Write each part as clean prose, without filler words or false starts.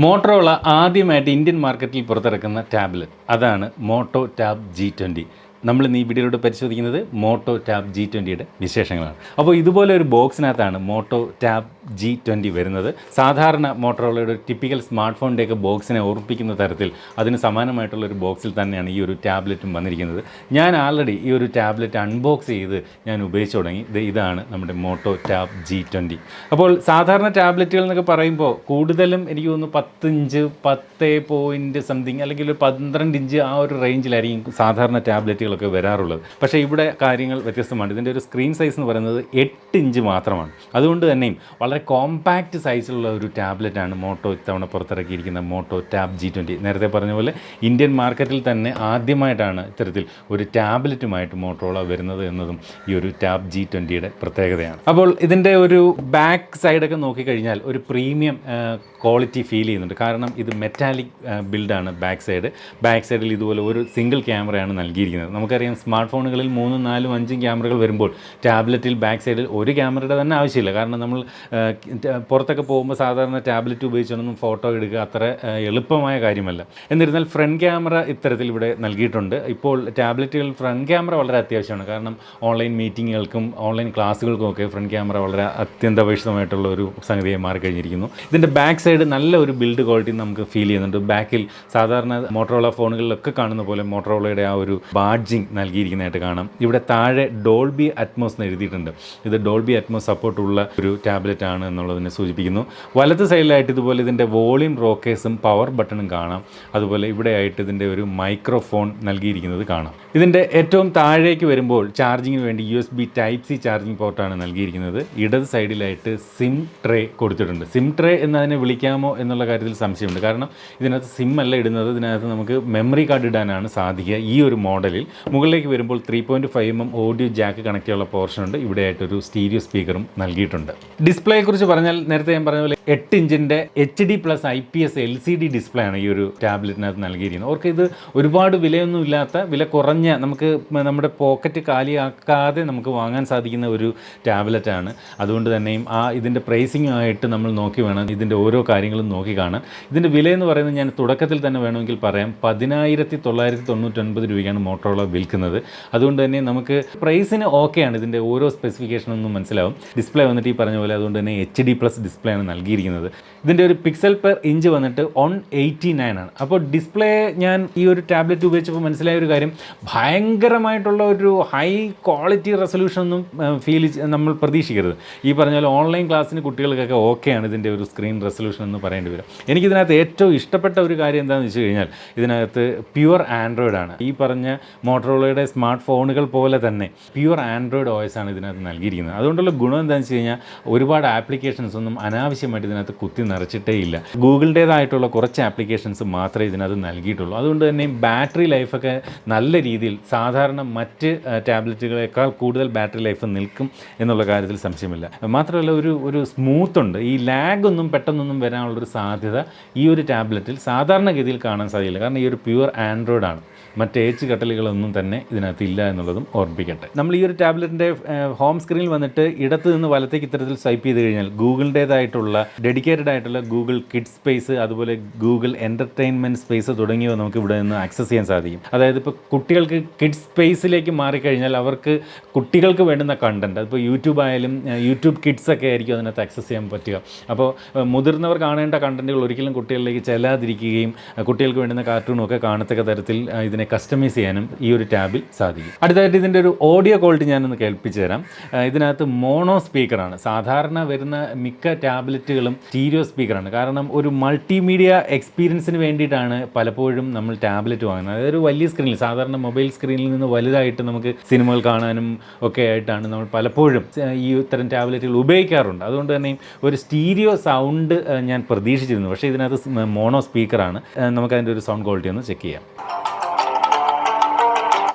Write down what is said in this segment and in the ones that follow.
Motorola ആദ്യമായിട്ട് Indian മാർക്കറ്റിൽ പുറത്തിറക്കുന്ന ടാബ്ലറ്റ് അതാണ് മോട്ടോ ടാബ് G20. നമ്മൾ ഈ വീഡിയോയിലൂടെ പരിശോധിക്കുന്നത് മോട്ടോ ടാബ് G20യുടെ വിശേഷങ്ങളാണ്. അപ്പോൾ ഇതുപോലെ ഒരു ബോക്സിനകത്താണ് മോട്ടോ ടാബ് G20 വരുന്നത്. സാധാരണ മോട്ടറോളയുടെ ഒരു ടിപ്പിക്കൽ സ്മാർട്ട് ഫോണിൻ്റെയൊക്കെ ബോക്സിനെ ഓർമ്മിപ്പിക്കുന്ന തരത്തിൽ അതിന് സമാനമായിട്ടുള്ള ഒരു ബോക്സിൽ തന്നെയാണ് ഈ ഒരു ടാബ്ലറ്റും വന്നിരിക്കുന്നത്. ഞാൻ ആൾറെഡി ഈ ഒരു ടാബ്ലറ്റ് അൺബോക്സ് ചെയ്ത് ഞാൻ ഉപയോഗിച്ച് തുടങ്ങി. ഇതാണ് നമ്മുടെ മോട്ടോ ടാബ് G20. അപ്പോൾ സാധാരണ ടാബ്ലറ്റുകൾ എന്നൊക്കെ പറയുമ്പോൾ കൂടുതലും എനിക്ക് തോന്നുന്നു 10 ഇഞ്ച് 10 സംതിങ് അല്ലെങ്കിൽ ഒരു 12 ഇഞ്ച് ആ ഒരു റേഞ്ചിലായിരിക്കും സാധാരണ ടാബ്ലറ്റുകളൊക്കെ വരാറുള്ളത്. പക്ഷേ ഇവിടെ കാര്യങ്ങൾ വ്യത്യസ്തമാണ്. ഇതിൻ്റെ ഒരു സ്ക്രീൻ സൈസ് എന്ന് പറയുന്നത് 8 ഇഞ്ച് മാത്രമാണ്. അതുകൊണ്ട് തന്നെയും വളരെ കോമ്പാക്റ്റ് സൈസിലുള്ള ഒരു ടാബ്ലറ്റാണ് മോട്ടോ ഇത്തവണ പുറത്തിറക്കിയിരിക്കുന്ന മോട്ടോ ടാബ് G20. നേരത്തെ പറഞ്ഞ പോലെ ഇന്ത്യൻ മാർക്കറ്റിൽ തന്നെ ആദ്യമായിട്ടാണ് ഇത്തരത്തിൽ ഒരു ടാബ്ലറ്റുമായിട്ട് മോട്ടോറോള വരുന്നത് എന്നതും ഈ ഒരു ടാബ് G20യുടെ പ്രത്യേകതയാണ്. അപ്പോൾ ഇതിൻ്റെ ഒരു ബാക്ക് സൈഡൊക്കെ നോക്കിക്കഴിഞ്ഞാൽ ഒരു പ്രീമിയം ക്വാളിറ്റി ഫീൽ ചെയ്യുന്നുണ്ട്. കാരണം ഇത് മെറ്റാലിക് ബിൽഡാണ് ബാക്ക് സൈഡ്. ബാക്ക് സൈഡിൽ ഇതുപോലെ ഒരു സിംഗിൾ ക്യാമറയാണ് നൽകിയിരിക്കുന്നത്. നമുക്കറിയാം സ്മാർട്ട് ഫോണുകളിൽ 3, 4, 5 ക്യാമറകൾ വരുമ്പോൾ ടാബ്ലറ്റിൽ ബാക്ക് സൈഡിൽ ഒരു ക്യാമറയുടെ തന്നെ ആവശ്യമില്ല. കാരണം നമ്മൾ പുറത്തൊക്കെ പോകുമ്പോൾ സാധാരണ ടാബ്ലറ്റ് ഉപയോഗിച്ചൊന്നും ഫോട്ടോ എടുക്കുക അത്ര എളുപ്പമായ കാര്യമല്ല. എന്നിരുന്നാൽ ഫ്രണ്ട് ക്യാമറ ഇത്തരത്തിൽ ഇവിടെ നൽകിയിട്ടുണ്ട്. ഇപ്പോൾ ടാബ്ലറ്റുകൾ ഫ്രണ്ട് ക്യാമറ വളരെ അത്യാവശ്യമാണ്. കാരണം ഓൺലൈൻ മീറ്റിങ്ങുകൾക്കും ഓൺലൈൻ ക്ലാസ്സുകൾക്കും ഒക്കെ ഫ്രണ്ട് ക്യാമറ വളരെ അത്യന്താപേക്ഷിതമായിട്ടുള്ള ഒരു സംഗതിയായി മാറിക്കഴിഞ്ഞിരിക്കുന്നു. ഇതിൻ്റെ ബാക്ക് സൈഡ് നല്ല ഒരു ബിൽഡ് ക്വാളിറ്റി നമുക്ക് ഫീൽ ചെയ്യുന്നുണ്ട്. ബാക്കിൽ സാധാരണ മോട്ടറോള ഫോണുകളിലൊക്കെ കാണുന്ന പോലെ മോട്ടറോളയുടെ ആ ഒരു ബാഡ്ജിങ് നൽകിയിരിക്കുന്നതായിട്ട് കാണാം. ഇവിടെ താഴെ ഡോൾബി അറ്റ്മോസ് എന്ന് എഴുതിയിട്ടുണ്ട്. ഇത് ഡോൾബി അറ്റ്മോസ് സപ്പോർട്ടുള്ള ഒരു ടാബ്ലറ്റ് ആണ് എന്നുള്ളതിനെ സൂചിപ്പിക്കുന്നു. വലത്ത് സൈഡിലായിട്ട് ഇതുപോലെ ഇതിൻ്റെ വോളിയം റോക്കേഴ്സും പവർ ബട്ടണും കാണാം. അതുപോലെ ഇവിടെയായിട്ട് ഇതിൻ്റെ ഒരു മൈക്രോഫോൺ നൽകിയിരിക്കുന്നത് കാണാം. ഇതിൻ്റെ ഏറ്റവും താഴേക്ക് വരുമ്പോൾ ചാർജിങ്ങിന് വേണ്ടി USB Type-C ചാർജിങ് പോർട്ടാണ് നൽകിയിരിക്കുന്നത്. ഇടത് സൈഡിലായിട്ട് സിം ട്രേ കൊടുത്തിട്ടുണ്ട്. സിം ട്രേ എന്നതിനെ വിളിക്കാമോ എന്നുള്ള കാര്യത്തിൽ സംശയമുണ്ട്. കാരണം ഇതിനകത്ത് സിം അല്ല ഇടുന്നത്. ഇതിനകത്ത് നമുക്ക് മെമ്മറി കാർഡ് ഇടാനാണ് സാധിക്കുക ഈ ഒരു മോഡലിൽ. മുകളിലേക്ക് വരുമ്പോൾ 3.5mm ഓഡിയോ ജാക്ക് കണക്ട് ചെയ്യാനുള്ള പോർഷനുണ്ട്. ഇവിടെയായിട്ടൊരു സ്റ്റീരിയോ സ്പീക്കറും നൽകിയിട്ടുണ്ട്. ഡിസ്പ്ലേയെക്കുറിച്ച് പറഞ്ഞാൽ നേരത്തെ ഞാൻ പറഞ്ഞ പോലെ 8 ഇഞ്ചിൻ്റെ HD+ IPS LCD ഡിസ്പ്ലേ ആണ് ഈ ഒരു ടാബ്ലറ്റിനകത്ത് നൽകിയിരിക്കുന്നത്. അവർക്ക് ഇത് ഒരുപാട് വിലയൊന്നും ഇല്ലാത്ത, വില കുറഞ്ഞ, നമുക്ക് നമ്മുടെ പോക്കറ്റ് കാലിയാക്കാതെ നമുക്ക് വാങ്ങാൻ സാധിക്കുന്ന ഒരു ടാബ്ലറ്റാണ്. അതുകൊണ്ട് തന്നെയും ഇതിൻ്റെ പ്രൈസിങ്ങുമായിട്ട് നമ്മൾ നോക്കി വേണം ഇതിൻ്റെ ഓരോ കാര്യങ്ങളും നോക്കി കാണാൻ. ഇതിൻ്റെ വിലയെന്ന് പറയുന്നത് ഞാൻ തുടക്കത്തിൽ തന്നെ വേണമെങ്കിൽ പറയാം, 10,999 രൂപയ്ക്കാണ് മോട്ടറോള വിൽക്കുന്നത്. അതുകൊണ്ട് തന്നെ നമുക്ക് പ്രൈസിന് ഓക്കെയാണ്. ഇതിൻ്റെ ഓരോ സ്പെസിഫിക്കേഷനൊന്നും മനസ്സിലാവും. ഡിസ്പ്ലേ വന്നിട്ട് ഈ പറഞ്ഞ പോലെ അതുകൊണ്ട് തന്നെ HD+ ഡിസ്പ്ലേ ആണ് നൽകിയിരിക്കുന്നത്. ഇതിൻ്റെ ഒരു പിക്സൽ പെർ ഇഞ്ച് വന്നിട്ട് 189 ആണ്. അപ്പോൾ ഡിസ്പ്ലേ ഞാൻ ഈ ഒരു ടാബ്ലറ്റ് ഉപയോഗിച്ചപ്പോൾ മനസ്സിലായ ഒരു കാര്യം, ഭയങ്കരമായിട്ടുള്ള ഒരു ഹൈ ക്വാളിറ്റി റെസൊല്യൂഷനൊന്നും നമ്മൾ പ്രതീക്ഷിക്കരുത്. ഈ പറഞ്ഞ പോലെ ഓൺലൈൻ ക്ലാസ്സിന് കുട്ടികൾക്കൊക്കെ ഓക്കെയാണ് ഇതിൻ്റെ ഒരു സ്ക്രീൻ റെസൊല്യൂഷൻ എന്ന് പറയേണ്ടി വരും. എനിക്കിതിനകത്ത് ഏറ്റവും ഇഷ്ടപ്പെട്ട ഒരു കാര്യം എന്താണെന്ന് വെച്ച് കഴിഞ്ഞാൽ, ഇതിനകത്ത് പ്യുവർ ആൻഡ്രോയിഡ് ആണ്. ഈ പറഞ്ഞ മോട്ടറോളയുടെ സ്മാർട്ട് ഫോണുകൾ പോലെ തന്നെ പ്യുവർ ആൻഡ്രോയിഡ് OS ആണ് ഇതിനകത്ത് നൽകിയിരിക്കുന്നത്. അതുകൊണ്ടുള്ള ഗുണം എന്താണെന്ന് വെച്ച് കഴിഞ്ഞാൽ, ഒരുപാട് ആപ്ലിക്കേഷൻസ് ഒന്നും അനാവശ്യമായിട്ട് ഇതിനകത്ത് കുത്തി നിറച്ചിട്ടേ ഇല്ല. ഗൂഗിളിൻ്റേതായിട്ടുള്ള കുറച്ച് ആപ്ലിക്കേഷൻസ് മാത്രമേ ഇതിനകത്ത് നൽകിയിട്ടുള്ളൂ. അതുകൊണ്ട് തന്നെ ബാറ്ററി ലൈഫൊക്കെ നല്ല രീതിയിൽ സാധാരണ മറ്റ് ടാബ്ലറ്റുകളേക്കാൾ കൂടുതൽ ബാറ്ററി ലൈഫ് നിൽക്കും എന്നുള്ള കാര്യത്തിൽ സംശയമില്ല. മാത്രമല്ല ഒരു സ്മൂത്ത് ഉണ്ട്. ഈ ലാഗ് ഒന്നും പെട്ടെന്നൊന്നും വരാനുള്ളൊരു സാധ്യത ഈ ഒരു ടാബ്ലറ്റിൽ സാധാരണഗതിയിൽ കാണാൻ സാധിക്കില്ല. കാരണം ഈ ഒരു പ്യുവർ ആൻഡ്രോയിഡ് ആണ്. മറ്റ് ഏച്ച് കട്ടലുകളൊന്നും തന്നെ ഇതിനകത്ത് ഇല്ല എന്നുള്ളതും ഓർമ്മിപ്പിക്കട്ടെ. നമ്മൾ ഈ ഒരു ടാബ്ലറ്റിൻ്റെ ഹോം സ്ക്രീനിൽ വന്നിട്ട് ഇടത്ത് നിന്ന് വലത്തേക്ക് ഇത്തരത്തിൽ സ്വൈപ്പ് ചെയ്ത് കഴിഞ്ഞാൽ ഗൂഗിളിൻ്റേതായിട്ടുള്ള ഡെഡിക്കേറ്റഡ് ആയിട്ടുള്ള ഗൂഗിൾ കിഡ്സ് സ്പേസ്, അതുപോലെ ഗൂഗിൾ എൻ്റർടൈൻമെൻറ്റ് സ്പേസ് തുടങ്ങിയവ നമുക്ക് ഇവിടെ നിന്ന് ആക്സസ് ചെയ്യാൻ സാധിക്കും. അതായത് ഇപ്പോൾ കുട്ടികൾക്ക് കിഡ്സ് സ്പേസിലേക്ക് മാറിക്കഴിഞ്ഞാൽ അവർക്ക് കുട്ടികൾക്ക് വേണ്ടുന്ന കണ്ടൻറ്റ്, അതിപ്പോൾ യൂട്യൂബ് ആയാലും യൂട്യൂബ് കിഡ്സ് ഒക്കെ ആയിരിക്കും അതിനകത്ത് ആക്സസ് ചെയ്യാൻ പറ്റുക. അപ്പോൾ മുതിർന്നവർ കാണേണ്ട കണ്ടൻറ്റുകൾ ഒരിക്കലും കുട്ടികളിലേക്ക് ചെല്ലാതിരിക്കുകയും കുട്ടികൾക്ക് വേണ്ടുന്ന കാർട്ടൂണും ഒക്കെ കാണത്തക്ക തരത്തിൽ ഇതിനെ കസ്റ്റമൈസ് ചെയ്യാനും ഈ ഒരു ടാബിൽ സാധിക്കും. അടുത്തായിട്ട് ഇതിൻ്റെ ഒരു ഓഡിയോ ക്വാളിറ്റി ഞാനൊന്ന് കേൾപ്പിച്ചു തരാം. ഇതിനകത്ത് മോണോ സ്പീക്കറാണ്. സാധാരണ വരുന്ന മിക്ക ടാബ്ലറ്റുകളും സ്റ്റീരിയോ സ്പീക്കറാണ്. കാരണം ഒരു മൾട്ടിമീഡിയ എക്സ്പീരിയൻസിന് വേണ്ടിയിട്ടാണ് പലപ്പോഴും നമ്മൾ ടാബ്ലറ്റ് വാങ്ങുന്നത്. അതായത് ഒരു വലിയ സ്ക്രീനിൽ, സാധാരണ മൊബൈൽ സ്ക്രീനിൽ നിന്ന് വലുതായിട്ട് നമുക്ക് സിനിമകൾ കാണാനും ഒക്കെ ആയിട്ടാണ് നമ്മൾ പലപ്പോഴും ഈ ഇത്തരം ടാബ്ലറ്റുകൾ ഉപയോഗിക്കാറുണ്ട്. അതുകൊണ്ട് തന്നെ ഒരു സ്റ്റീരിയോ സൗണ്ട് ഞാൻ പ്രതീക്ഷിച്ചിരുന്നു. പക്ഷേ ഇതിനകത്ത് മോണോ സ്പീക്കറാണ്. നമുക്കതിൻ്റെ ഒരു സൗണ്ട് ക്വാളിറ്റി ഒന്ന് ചെക്ക് ചെയ്യാം.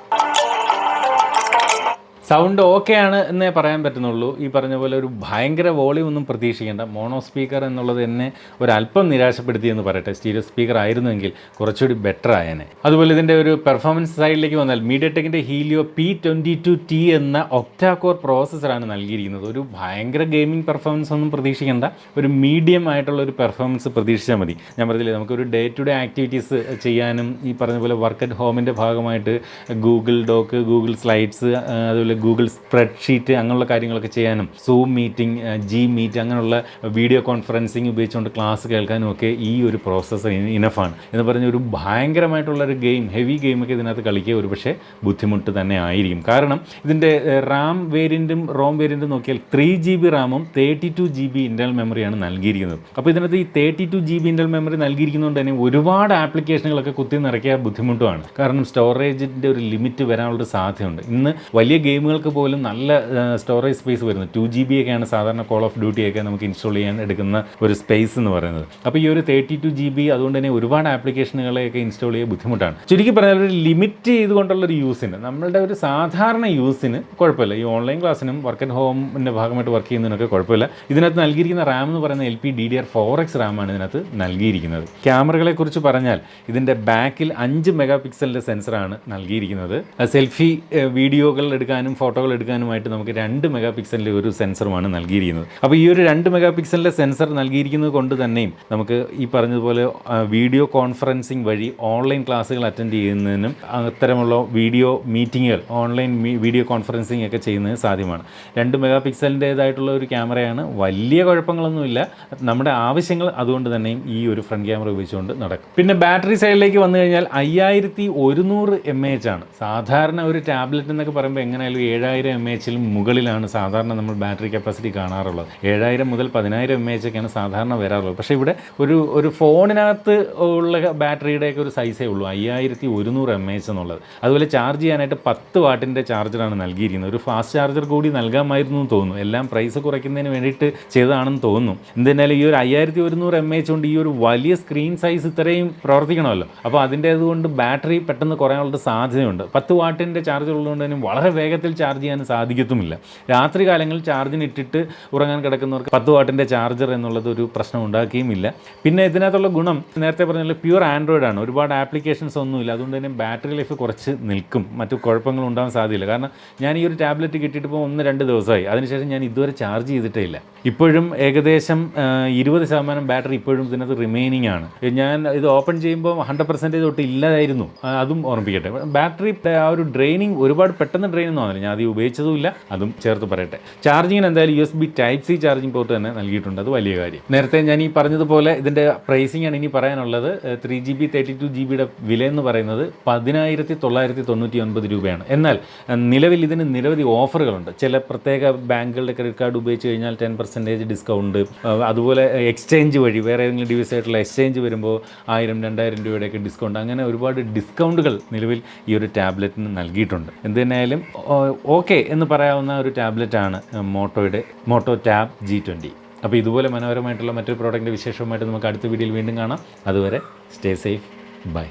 സൗണ്ട് ഓക്കെ ആണ് എന്നേ പറയാൻ പറ്റുന്നുള്ളൂ. ഈ പറഞ്ഞ പോലെ ഒരു ഭയങ്കര വോളിയം ഒന്നും പ്രതീക്ഷിക്കേണ്ട. മോണോ സ്പീക്കർ എന്നുള്ളത് എന്നെ ഒരല്പം നിരാശപ്പെടുത്തിയെന്ന് പറയട്ടെ. സ്റ്റീരിയോ സ്പീക്കർ ആയിരുന്നെങ്കിൽ കുറച്ചുകൂടി ബെറ്റർ ആയേനെ. അതുപോലെ ഇതിൻ്റെ ഒരു പെർഫോമൻസ് സൈഡിലേക്ക് വന്നാൽ മീഡിയടെക്കിൻ്റെ ഹീലിയോ P22T എന്ന ഒക്ടാ കോർ പ്രോസസ്സറാണ് നൽകിയിരിക്കുന്നത്. ഒരു ഭയങ്കര ഗെയിമിംഗ് പെർഫോമൻസ് ഒന്നും പ്രതീക്ഷിക്കേണ്ട, ഒരു മീഡിയം ആയിട്ടുള്ള ഒരു പെർഫോമൻസ് പ്രതീക്ഷിച്ചാൽ മതി. ഞാൻ പറഞ്ഞില്ലേ, നമുക്കൊരു ഡേ ടു ഡേ ആക്ടിവിറ്റീസ് ചെയ്യാനും ഈ പറഞ്ഞ പോലെ വർക്ക് അറ്റ് ഹോമിൻ്റെ ഭാഗമായിട്ട് ഗൂഗിൾ ഡോക്ക്, ഗൂഗിൾ സ്ലൈഡ്സ്, അതുപോലെ ഗൂഗിൾ സ്പ്രെഡ്ഷീറ്റ് അങ്ങനെയുള്ള കാര്യങ്ങളൊക്കെ ചെയ്യാനും, സൂം മീറ്റിംഗ്, ജി മീറ്റ് അങ്ങനെയുള്ള വീഡിയോ കോൺഫറൻസിങ് ഉപയോഗിച്ചുകൊണ്ട് ക്ലാസ് കേൾക്കാനും ഒക്കെ ഈ ഒരു പ്രോസസ്സർ ഇനഫാണ് എന്ന് പറഞ്ഞ ഒരു ഭയങ്കരമായിട്ടുള്ളൊരു ഗെയിം, ഹെവി ഗെയിമൊക്കെ ഇതിനകത്ത് കളിക്കുക ഒരു പക്ഷേ ബുദ്ധിമുട്ട് തന്നെ ആയിരിക്കും. കാരണം ഇതിൻ്റെ റാം വേരിയൻറ്റും റോം വേരിയൻറ്റും നോക്കിയാൽ 3GB റാമും 32GB ഇൻറ്റേർണൽ മെമ്മറിയാണ് നൽകിയിരിക്കുന്നത്. അപ്പോൾ ഇതിനകത്ത് ഈ 32GB ഇൻറ്റേർണൽ മെമ്മറി നൽകിയിരിക്കുന്നതുകൊണ്ട് തന്നെ ഒരുപാട് ആപ്ലിക്കേഷനുകളൊക്കെ കുത്തി നിറയ്ക്കുക ബുദ്ധിമുട്ടുമാണ്. കാരണം സ്റ്റോറേജിൻ്റെ ഒരു ലിമിറ്റ് വരാനുള്ളൊരു സാധ്യതയുണ്ട്. ഇന്ന് വലിയ ഗെയിമുകൾക്ക് പോലും നല്ല സ്റ്റോറേജ് സ്പേസ് വരുന്നത് 2GB ഒക്കെയാണ് സാധാരണ കോൾ ഓഫ് ഡ്യൂട്ടി ഒക്കെ നമുക്ക് ഇൻസ്റ്റാൾ ചെയ്യാൻ എടുക്കുന്ന ഒരു സ്പേസ് എന്ന് പറയുന്നത്. അപ്പോൾ ഈ ഒരു 32GB അതുകൊണ്ട് തന്നെ ഒരുപാട് ആപ്ലിക്കേഷനുകളെയൊക്കെ ഇൻസ്റ്റാൾ ചെയ്യാൻ ബുദ്ധിമുട്ടാണ്. ചുരുക്കി പറഞ്ഞാൽ ഒരു ലിമിറ്റ് ചെയ്തുകൊണ്ടുള്ളൊരു യൂസിന്, നമ്മളുടെ ഒരു സാധാരണ യൂസിന് കുഴപ്പമില്ല. ഈ ഓൺലൈൻ ക്ലാസ്സിനും വർക്ക് അറ്റ് ഹോമിൻ്റെ ഭാഗമായിട്ട് വർക്ക് ചെയ്യുന്നതിനൊക്കെ കുഴപ്പമില്ല. ഇതിനകത്ത് നൽകിയിരിക്കുന്ന റാം എന്ന് പറയുന്ന LPDDR4X റാമാണ് ഇതിനകത്ത് നൽകിയിരിക്കുന്നത്. ക്യാമറകളെ കുറിച്ച് പറഞ്ഞാൽ ഇതിൻ്റെ ബാക്കിൽ 5 മെഗാ പിക്സലിൻ്റെ സെൻസറാണ് നൽകിയിരിക്കുന്നത്. സെൽഫി വീഡിയോകൾ എടുക്കാനും ഫോട്ടോകൾ എടുക്കാനുമായിട്ട് നമുക്ക് 2 മെഗാ പിക്സലിൻ്റെ ഒരു സെൻസറുമാണ് നൽകിയിരിക്കുന്നത്. അപ്പോൾ ഈ ഒരു 2 മെഗാ പിക്സലിൻ്റെ സെൻസർ നൽകിയിരിക്കുന്നത് കൊണ്ട് തന്നെയും നമുക്ക് ഈ പറഞ്ഞതുപോലെ വീഡിയോ കോൺഫറൻസിങ് വഴി ഓൺലൈൻ ക്ലാസ്സുകൾ അറ്റൻഡ് ചെയ്യുന്നതിനും അത്തരമുള്ള വീഡിയോ മീറ്റിങ്ങുകൾ, ഓൺലൈൻ വീഡിയോ കോൺഫറൻസിങ് ഒക്കെ ചെയ്യുന്നതിന് സാധ്യമാണ്. 2 മെഗാ പിക്സലിൻ്റേതായിട്ടുള്ള ഒരു ക്യാമറയാണ്. വലിയ കുഴപ്പങ്ങളൊന്നുമില്ല. നമ്മുടെ ആവശ്യങ്ങൾ അതുകൊണ്ട് തന്നെയും ഈ ഒരു ഫ്രണ്ട് ക്യാമറ ഉപയോഗിച്ചുകൊണ്ട് നടക്കും. പിന്നെ ബാറ്ററി സൈഡിലേക്ക് വന്നു കഴിഞ്ഞാൽ 5100 mAh ആണ്. സാധാരണ ഒരു ടാബ്ലറ്റ് എന്നൊക്കെ പറയുമ്പോൾ എങ്ങനെയായാലും 7000 mAh മുകളിലാണ് സാധാരണ നമ്മൾ ബാറ്ററി കപ്പാസിറ്റി കാണാറുള്ളത്. 7000 മുതൽ 10000 mAh ഒക്കെയാണ് സാധാരണ വരാറുള്ളത്. പക്ഷേ ഇവിടെ ഒരു ഫോണിനകത്ത് ഉള്ള ബാറ്ററിയുടെയൊക്കെ ഒരു സൈസേ ഉള്ളൂ 5100 mAh എന്നുള്ളത്. അതുപോലെ ചാർജ് ചെയ്യാനായിട്ട് 10 വാട്ടിൻ്റെ ചാർജറാണ് നൽകിയിരിക്കുന്നത്. ഒരു ഫാസ്റ്റ് ചാർജർ കൂടി നൽകാമായിരുന്നു എന്ന് തോന്നുന്നു. എല്ലാം പ്രൈസ് കുറയ്ക്കുന്നതിന് വേണ്ടിയിട്ട് ചെയ്തതാണെന്ന് തോന്നുന്നു. എന്തായാലും ഈ ഒരു 5100 mAh കൊണ്ട് ഈ ഒരു വലിയ സ്ക്രീൻ സൈസ് ഇത്രയും പ്രവർത്തിക്കണമല്ലോ. അപ്പോൾ അതിൻ്റേതുകൊണ്ട് ബാറ്ററി പെട്ടെന്ന് കുറയാനുള്ള സാധ്യതയുണ്ട്. 10 വാട്ടിൻ്റെ ചാർജർ ഉള്ളതുകൊണ്ട് തന്നെ വളരെ വേഗത്തിൽ ചാർജ് ചെയ്യാൻ സാധിക്കത്തുമില്ല. രാത്രി കാലങ്ങളിൽ ചാർജിന് ഇട്ടിട്ട് ഉറങ്ങാൻ കിടക്കുന്നവർക്ക് 10 വാട്ടിൻ്റെ ചാർജർ എന്നുള്ളത് ഒരു പ്രശ്നം ഉണ്ടാക്കുകയുമില്ല. പിന്നെ ഇതിനകത്തുള്ള ഗുണം നേരത്തെ പറഞ്ഞാൽ പ്യുവർ ആൻഡ്രോയിഡ് ആണ്. ഒരുപാട് ആപ്ലിക്കേഷൻസ് ഒന്നുമില്ല. അതുകൊണ്ട് തന്നെ ബാറ്ററി ലൈഫ് കുറച്ച് നിൽക്കും. മറ്റു കുഴപ്പങ്ങൾ ഉണ്ടാകാൻ സാധ്യതയില്ല. കാരണം ഞാൻ ഈ ഒരു ടാബ്ലറ്റ് കിട്ടിയിട്ട് ഇപ്പോൾ 1-2 ദിവസമായി. അതിനുശേഷം ഞാൻ ഇതുവരെ ചാർജ് ചെയ്തിട്ടേ ഇല്ല. ഇപ്പോഴും ഏകദേശം 20% ബാറ്ററി ഇപ്പോഴും ഇതിനകത്ത് റിമൈനിങ് ആണ്. ഞാൻ ഇത് ഓപ്പൺ ചെയ്യുമ്പോൾ 100% തൊട്ട് ഇല്ലാതായിരുന്നു. അതും ഓർമ്മിപ്പിക്കട്ടെ. ബാറ്ററി ആ ഒരു ഡ്രെയിനിങ് ഒരുപാട് പെട്ടെന്ന് ഡ്രെയിൻ ഒന്നും ആവില്ല. ഞാൻ അത് ഉപയോഗിച്ചതുമില്ല, അതും ചേർത്ത് പറയട്ടെ. ചാർജിങ്ങിന് എന്തായാലും USB Type-C ചാർജിങ് പോർട്ട് തന്നെ നൽകിയിട്ടുണ്ട്. അത് വലിയ കാര്യം. നേരത്തെ ഞാൻ ഈ പറഞ്ഞതുപോലെ ഇതിൻ്റെ പ്രൈസിംഗ് ആണ് ഇനി പറയാനുള്ളത്. 3GB 32GBയുടെ വില എന്ന് പറയുന്നത് 10,999 രൂപയാണ്. എന്നാൽ നിലവിൽ ഇതിന് നിരവധി ഓഫറുകളുണ്ട്. ചില പ്രത്യേക ബാങ്കുകളുടെ ക്രെഡിറ്റ് കാർഡ് ഉപയോഗിച്ച് കഴിഞ്ഞാൽ 10% ഡിസ്കൗണ്ട്, അതുപോലെ എക്സ്ചേഞ്ച് വഴി വേറെ ഏതെങ്കിലും ഡിവൈസ് ആയിട്ടുള്ള എക്സ്ചേഞ്ച് വരുമ്പോൾ 1000-2000 രൂപയുടെയൊക്കെ ഡിസ്കൗണ്ട്, അങ്ങനെ ഒരുപാട് ഡിസ്കൗണ്ടുകൾ നിലവിൽ ഈ ഒരു ടാബ്ലറ്റിന് നൽകിയിട്ടുണ്ട്. എന്തിനായാലും ഓക്കെ എന്ന് പറയാവുന്ന ഒരു ടാബ്ലറ്റാണ് മോട്ടോ ടാബ് G20. അപ്പോൾ ഇതുപോലെ മനോഹരമായിട്ടുള്ള മറ്റൊരു പ്രോഡക്റ്റിൻ്റെ വിശേഷവുമായിട്ട് നമുക്ക് അടുത്ത വീഡിയോയിൽ വീണ്ടും കാണാം. അതുവരെ സ്റ്റേ സേഫ്. ബൈ.